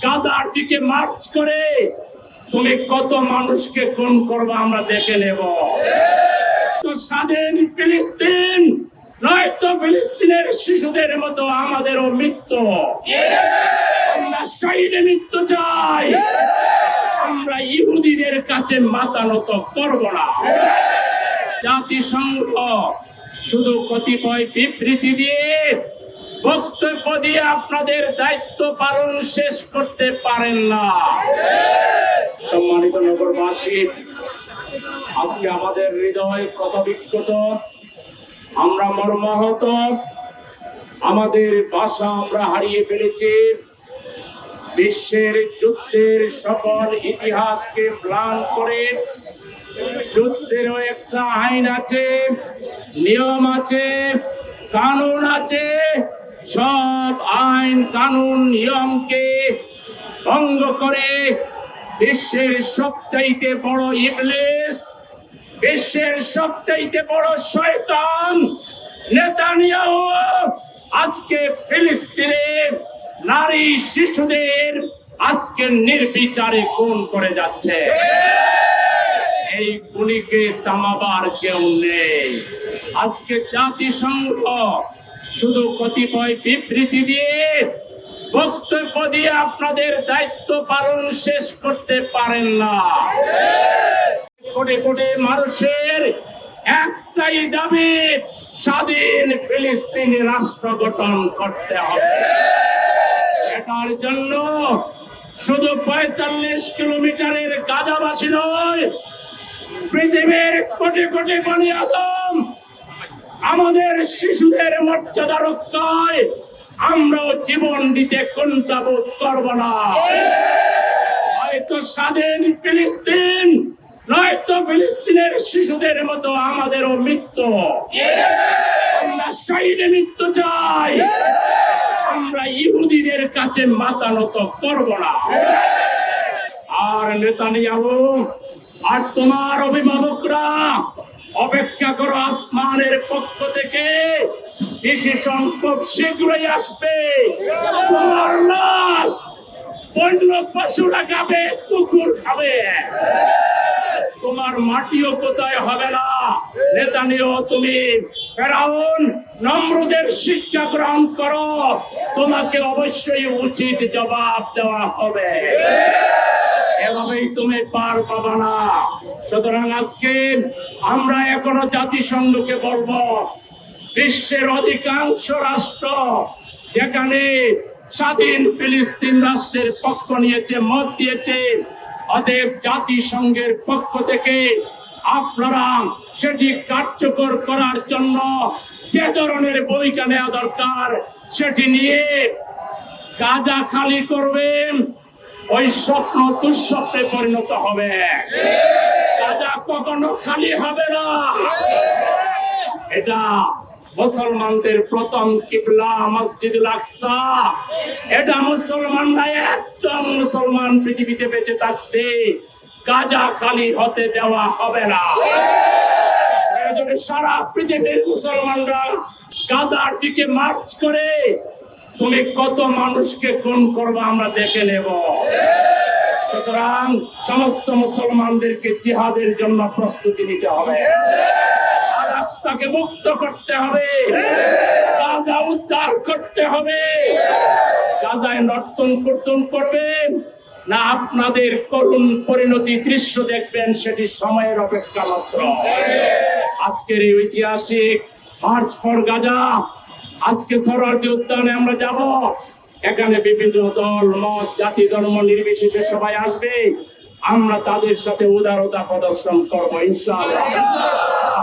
গাজার দিকে মার্চ করে তুমি কত মানুষকে খুন করবে আমরা দেখে নেব। তো স্বাধীন ফিলিস্তিন নয়তো ফিলিস্তিনের শিশুদের মতো আমাদেরও মৃত্যু। আমরা শহীদের মৃত্যু চাই, আমরা ইহুদিদের কাছে মাথা নত করব না। জাতিসংঘ শুধু কতিপয় বিবৃতি দিয়ে বক্তব্য দিয়ে আপনাদের দায়িত্ব পালন শেষ করতে পারেন না। সম্মানিত নগরবাসী, আজকে আমাদের হৃদয় ক্ষতবিক্ষত, আমরা মর্মাহত, আমাদের ভাষা আমরা হারিয়ে ফেলেছি। বিশ্বের যুদ্ধের সকল ইতিহাসকে ম্লান করে যুদ্ধেরও একটা আইন আছে, নিয়ম আছে, কানুন আছে। সব আইন কানুন নিয়মকে ভঙ্গ করে বিশ্বের সবচাইতে বড় ইবলিস, বিশ্বের সবচাইতে বড় শয়তান নেতানিয়াহু আজকে ফিলিস্তিনের নারী শিশুদের আজকে নির্বিচারে খুন করে যাচ্ছে। এই খুনিকে থামাবার কেউ নেই। আজকে জাতিসংঘ শুধু কতিপয় বিবৃতি দিয়ে বক্তব্য দিয়ে আপনাদের দায়িত্ব পালন শেষ করতে পারেন না। কোটি কোটি মানুষের একটাই দাবি, স্বাধীন ফিলিস্তিন রাষ্ট্র গঠন করতে হবে। এটার জন্য শুধু ৪৫ কিলোমিটারের গাজাবাসী নয়, পৃথিবীর কোটি কোটি বনি আদম আমাদের শিশুদের মর্যাদা রক্ষায় আমরাও জীবন দিতে কুণ্ঠাবোধ করব না। হয়তো স্বাধীন ফিলিস্তিন নয়তো ফিলিস্তিনের শিশুদের মতো আমাদেরও মৃত্যু। আমরা শহীদের মৃত্যু চাই, আমরা ইহুদিদের কাছে মাথা নত করব না। আর নেতানিয়াহু আর তোমার অভিভাবকরা অপেক্ষা করো, আসমানের পক্ষ থেকে ডিসিশন খুব শীঘ্রই আসবে। তোমার লাশ বন্য পশুরা খাবে, কুকুর খাবে, তোমার মাটিও কোথায় হবে না। নেতানিয়াহু তুমি ফেরাউন নমরুদের শিক্ষা গ্রহণ করো, তোমাকে অবশ্যই উচিত জবাব দেওয়া হবে। এভাবেই তুমি পার পাবা না। সুতরাং আজকে আমরা এখনো জাতিসংঘকে বলবো, বিশ্বের অধিকাংশ রাষ্ট্র যেখানে স্বাধীন ফিলিস্তিন রাষ্ট্রের পক্ষ নিয়েছে, মত দিয়েছে, অতএব জাতিসংঘের পক্ষ থেকে আপনারা সেটি কার্যকর করার জন্য যে ধরনের ভূমিকা নেওয়া দরকার সেটি নিয়ে গাজা খালি করবেন। ওই স্বপ্ন দুঃস্বপ্নে পরিণত হবে। গাজা কখনো খালি হবে না। এটা মুসলমানদের প্রথম কিবলা মসজিদুল আকসা। এটা মুসলমানরা একজন মুসলমান পৃথিবীতে বেঁচে থাকতে গাজা খালি হতে দেওয়া হবে না। সারা পৃথিবীর মুসলমানরা গাজার দিকে মার্চ করে তুমি কত মানুষকে খুন করবে আমরা দেখে নেব। সুতরাং সমস্ত মুসলমানদেরকে জিহাদের জন্য প্রস্তুতি নিতে হবে, রাস্তাকে মুক্ত করতে হবে, গাজা উদ্ধার করতে হবে। গাজায় নর্তন কীর্তন করবেন না আপনাদের করুণ পরিণতি দৃশ্য দেখবেন, সেটি সময়ের অপেক্ষা মাত্র। আজকের এই ঐতিহাসিক মার্চ ফর গাজা, আজকে সরোয়ার্দী উদ্যানে আমরা যাব। এখানে বিভিন্ন দল মত জাতি ধর্ম নির্বিশেষে সবাই আসবে। আমরা তাদের সাথে উদারতা প্রদর্শন করবো ইনশাআল্লাহ।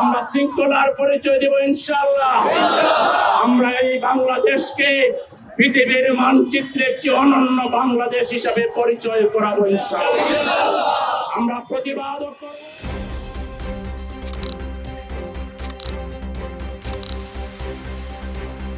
আমরা শৃঙ্খলার পরিচয় দেব ইনশাআল্লাহ। আমরা এই বাংলাদেশকে পৃথিবীর মানচিত্রে একটি অনন্য বাংলাদেশ হিসাবে পরিচয় করাবো ইনশাআল্লাহ। আমরা প্রতিবাদ করব।